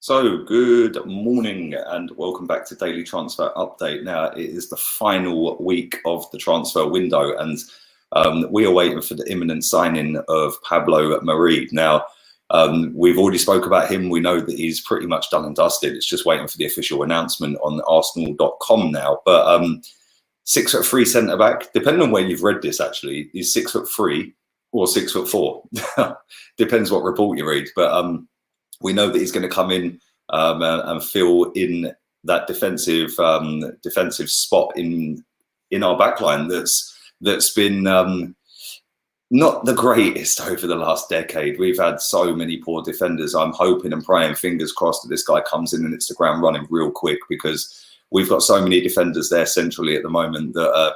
So, good morning and welcome back to Daily Transfer Update. Now, it is the final week of the transfer window and we are waiting for the imminent signing of Pablo Marí. Now, we've already spoke about him. We know that he's pretty much done and dusted. It's just waiting for the official announcement on Arsenal.com now. But 6'3" centre-back, depending on where you've read this actually, he's 6'3" or 6'4". Depends what report you read. But we know that he's going to come in and fill in that defensive spot in our backline that's been not the greatest over the last decade. We've had so many poor defenders. I'm hoping and praying, fingers crossed, that this guy comes in and hits the ground running real quick, because we've got so many defenders there centrally at the moment that are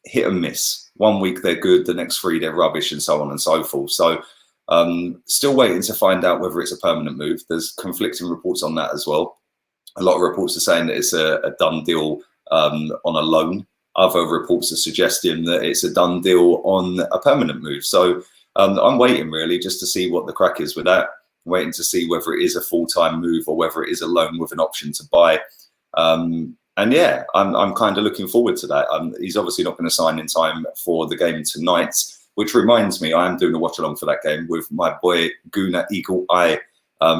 hit and miss. 1 week they're good, the next 3 they're rubbish, and so on and so forth. So still waiting to find out whether it's a permanent move. There's conflicting reports on that as well. A lot of reports are saying that it's a done deal on a loan. Other reports are suggesting that it's a done deal on a permanent move. So I'm waiting really just to see what the crack is with that. I'm waiting to see whether it is a full-time move or whether it is a loan with an option to buy. And yeah, I'm kind of looking forward to that. He's obviously not going to sign in time for the game tonight, which reminds me, I am doing a watch along for that game with my boy Guna Eagle Eye.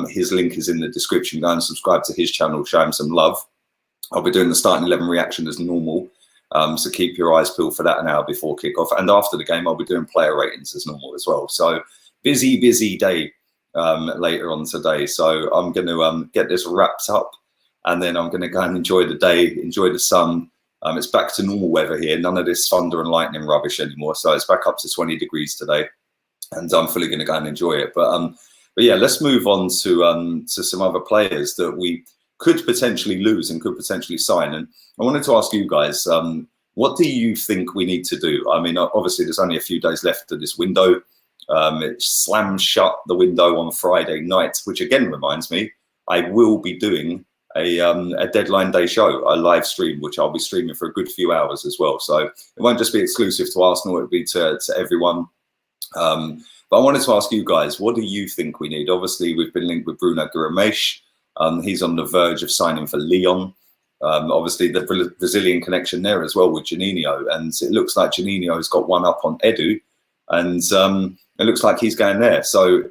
His link is in the description. Go and subscribe to his channel, show him some love. I'll be doing the starting 11 reaction as normal. So keep your eyes peeled for that an hour before kickoff. And after the game, I'll be doing player ratings as normal as well. So busy day later on today. So I'm going to get this wrapped up, and then I'm going to go and enjoy the day, enjoy the sun. It's back to normal weather here. None of this thunder and lightning rubbish anymore. So it's back up to 20 degrees today, and I'm fully going to go and enjoy it. But yeah, let's move on to some other players that we could potentially lose and could potentially sign. And I wanted to ask you guys, what do you think we need to do? I mean, obviously there's only a few days left of this window. It slams shut the window on Friday night, which again reminds me, I will be doing a deadline day show, a live stream, which I'll be streaming for a good few hours as well. So it won't just be exclusive to Arsenal, it'll be to everyone. But I wanted to ask you guys, what do you think we need? Obviously, we've been linked with Bruno Guimaraes. He's on the verge of signing for Lyon. Obviously, the Brazilian connection there as well with Juninho. And it looks like Juninho's got one up on Edu. And it looks like he's going there. So,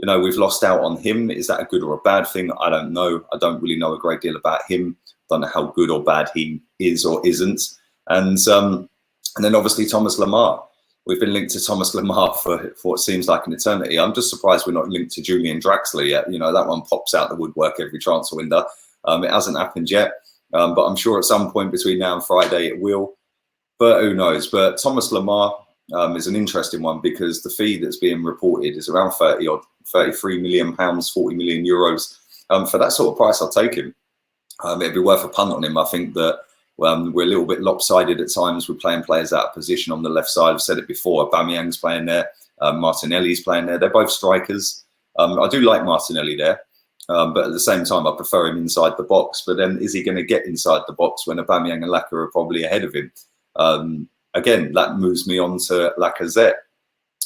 you know, we've lost out on him. Is that a good or a bad thing? I don't know. I don't really know a great deal about him. Don't know how good or bad he is or isn't. And then obviously Thomas Lemar. We've been linked to Thomas Lemar for what seems like an eternity. I'm just surprised we're not linked to Julian Draxler yet. You know, that one pops out the woodwork every transfer window. It hasn't happened yet, but I'm sure at some point between now and Friday it will. But who knows? But Thomas Lemar is an interesting one, because the fee that's being reported is around 33 million pounds, 40 million euros. For that sort of price, I'll take him. It'd be worth a punt on him. I think that we're a little bit lopsided at times. We're playing players out of position on the left side. I've said it before. Aubameyang's playing there. Martinelli's playing there. They're both strikers. I do like Martinelli there, but at the same time, I prefer him inside the box. But then, is he going to get inside the box when Aubameyang and Laka are probably ahead of him? Again, that moves me on to Lacazette.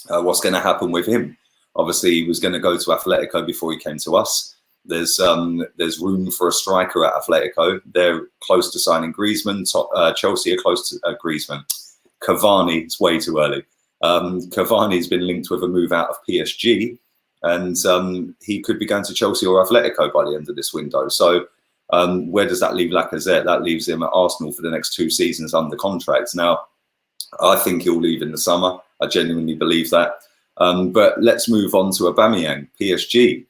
What's going to happen with him? Obviously, he was going to go to Atletico before he came to us. There's room for a striker at Atletico. They're close to signing Griezmann. Chelsea are close to Griezmann. Cavani, it's way too early. Cavani's been linked with a move out of PSG, and he could be going to Chelsea or Atletico by the end of this window. So where does that leave Lacazette? That leaves him at Arsenal for the next 2 seasons under contract. Now, I think he'll leave in the summer. I genuinely believe that. But let's move on to Aubameyang, PSG.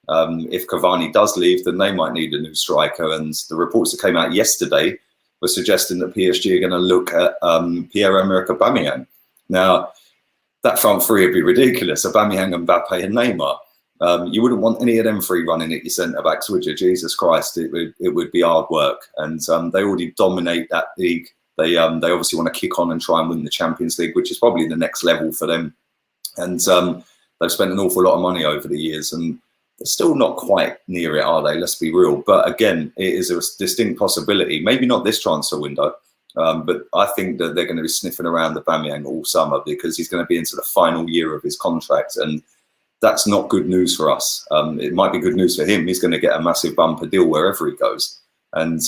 If Cavani does leave, then they might need a new striker. And the reports that came out yesterday were suggesting that PSG are going to look at Pierre-Emerick Aubameyang. Now, that front three would be ridiculous. Aubameyang, Mbappe and Neymar. You wouldn't want any of them three running at your centre-backs, would you? Jesus Christ, it would be hard work. And they already dominate that league. They obviously want to kick on and try and win the Champions League, which is probably the next level for them. And they've spent an awful lot of money over the years, and they're still not quite near it, are they? Let's be real. But again, it is a distinct possibility. Maybe not this transfer window, but I think that they're going to be sniffing around Aubameyang all summer, because he's going to be into the final year of his contract. And that's not good news for us. It might be good news for him. He's going to get a massive bumper deal wherever he goes. And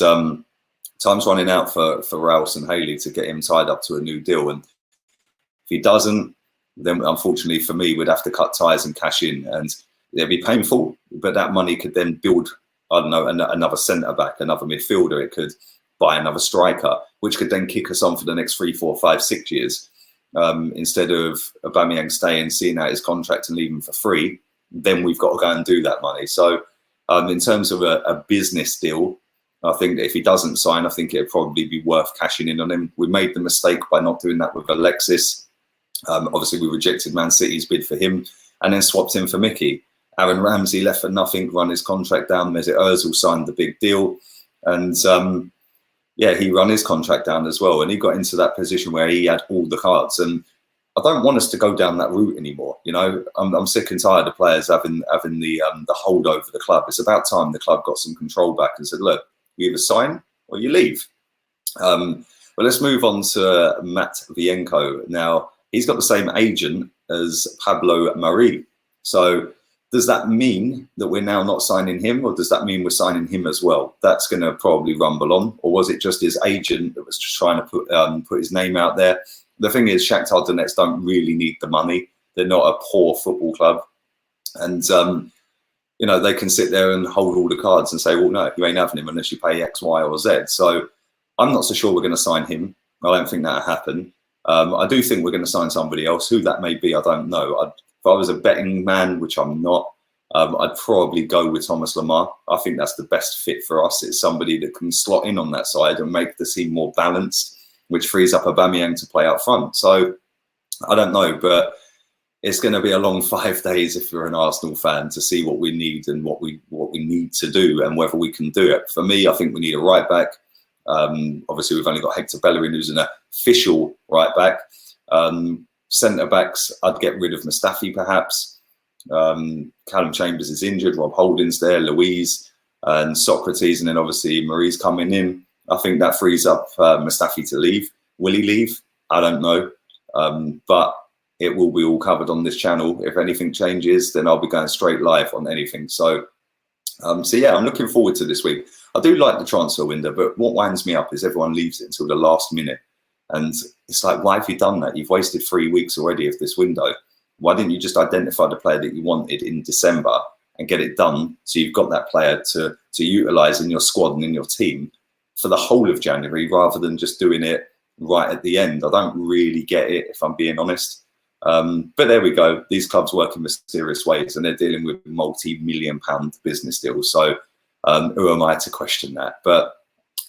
time's running out for Rouse and Haley to get him tied up to a new deal. And if he doesn't, then unfortunately for me, we'd have to cut ties and cash in. And it'd be painful, but that money could then build, I don't know, another centre-back, another midfielder. It could buy another striker, which could then kick us on for the next 3, 4, 5, 6 years. Instead of Aubameyang staying, seeing out his contract and leaving for free, then we've got to go and do that money. So in terms of a business deal, I think that if he doesn't sign, I think it'd probably be worth cashing in on him. We made the mistake by not doing that with Alexis. Obviously, we rejected Man City's bid for him and then swapped him for Mickey. Aaron Ramsey left for nothing, run his contract down. Mesut Ozil signed the big deal. And yeah, he run his contract down as well. And he got into that position where he had all the cards. And I don't want us to go down that route anymore. You know, I'm sick and tired of players having the hold over the club. It's about time the club got some control back and said, look, you either sign or you leave. But let's move on to Matt Vienko. Now, he's got the same agent as Pablo Marie. So does that mean that we're now not signing him, or does that mean we're signing him as well? That's going to probably rumble on. Or was it just his agent that was just trying to put his name out there? The thing is, Shakhtar Donetsk don't really need the money. They're not a poor football club. And, you know, they can sit there and hold all the cards and say, well, no, you ain't having him unless you pay X, Y, or Z. So I'm not so sure we're going to sign him. I don't think that'll happen. I do think we're going to sign somebody else. Who that may be, I don't know. If I was a betting man, which I'm not, I'd probably go with Thomas Lemar. I think that's the best fit for us. It's somebody that can slot in on that side and make the team more balanced, which frees up Aubameyang to play up front. So I don't know, but it's going to be a long 5 days if you're an Arsenal fan to see what we need and what we need to do and whether we can do it. For me, I think we need a right back. Obviously, we've only got Hector Bellerin, who's an official right back. Centre backs, I'd get rid of Mustafi perhaps. Callum Chambers is injured. Rob Holding's there, Louise and Socrates, and then obviously Marie's coming in. I think that frees up Mustafi to leave. Will he leave? I don't know, but it will be all covered on this channel. If anything changes, then I'll be going straight live on anything. So yeah, I'm looking forward to this week. I do like the transfer window, but what winds me up is everyone leaves it until the last minute. And it's like, why have you done that? You've wasted 3 weeks already of this window. Why didn't you just identify the player that you wanted in December and get it done so you've got that player to utilise in your squad and in your team for the whole of January rather than just doing it right at the end? I don't really get it, if I'm being honest. But there we go. These clubs work in mysterious ways and they're dealing with multi-million-pound business deals. So who am I to question that? But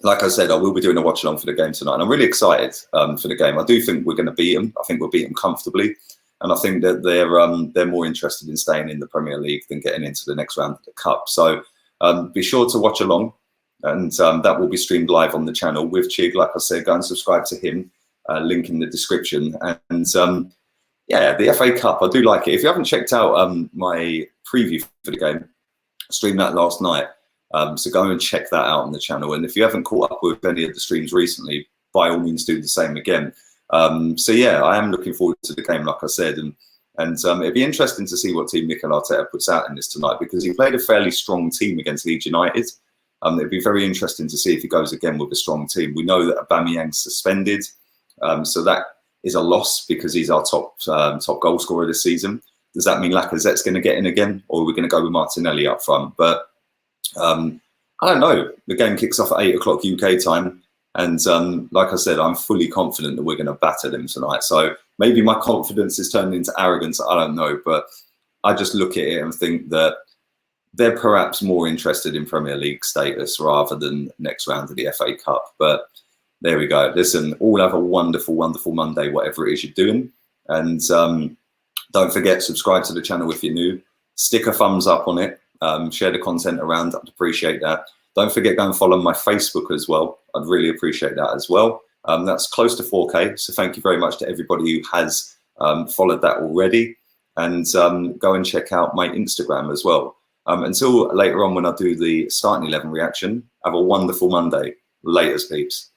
like I said, I will be doing a watch along for the game tonight. And I'm really excited for the game. I do think we're going to beat them. I think we'll beat them comfortably. And I think that they're more interested in staying in the Premier League than getting into the next round of the Cup. So be sure to watch along. And that will be streamed live on the channel with Chig. Like I said, go and subscribe to him. Link in the description. And yeah, the FA Cup, I do like it. If you haven't checked out my preview for the game, I streamed that last night. So go and check that out on the channel. And if you haven't caught up with any of the streams recently, by all means do the same again. So yeah, I am looking forward to the game, like I said. And it'd be interesting to see what team Mikel Arteta puts out in this tonight, because he played a fairly strong team against Leeds United. It'd be very interesting to see if he goes again with a strong team. We know that Aubameyang's suspended. So that is a loss because he's our top goal scorer this season. Does that mean Lacazette's going to get in again, or are we going to go with Martinelli up front? But I don't know. The game kicks off at 8 o'clock UK time. And like I said, I'm fully confident that we're going to batter them tonight. So maybe my confidence is turned into arrogance. I don't know. But I just look at it and think that they're perhaps more interested in Premier League status rather than next round of the FA Cup. But there we go. Listen, all have a wonderful, wonderful Monday, whatever it is you're doing. And don't forget, subscribe to the channel if you're new. Stick a thumbs up on it. Share the content around. I'd appreciate that. Don't forget, go and follow my Facebook as well. I'd really appreciate that as well. That's close to 4K. So thank you very much to everybody who has followed that already. And go and check out my Instagram as well. Until later on when I do the starting 11 reaction, have a wonderful Monday. Laters, peeps.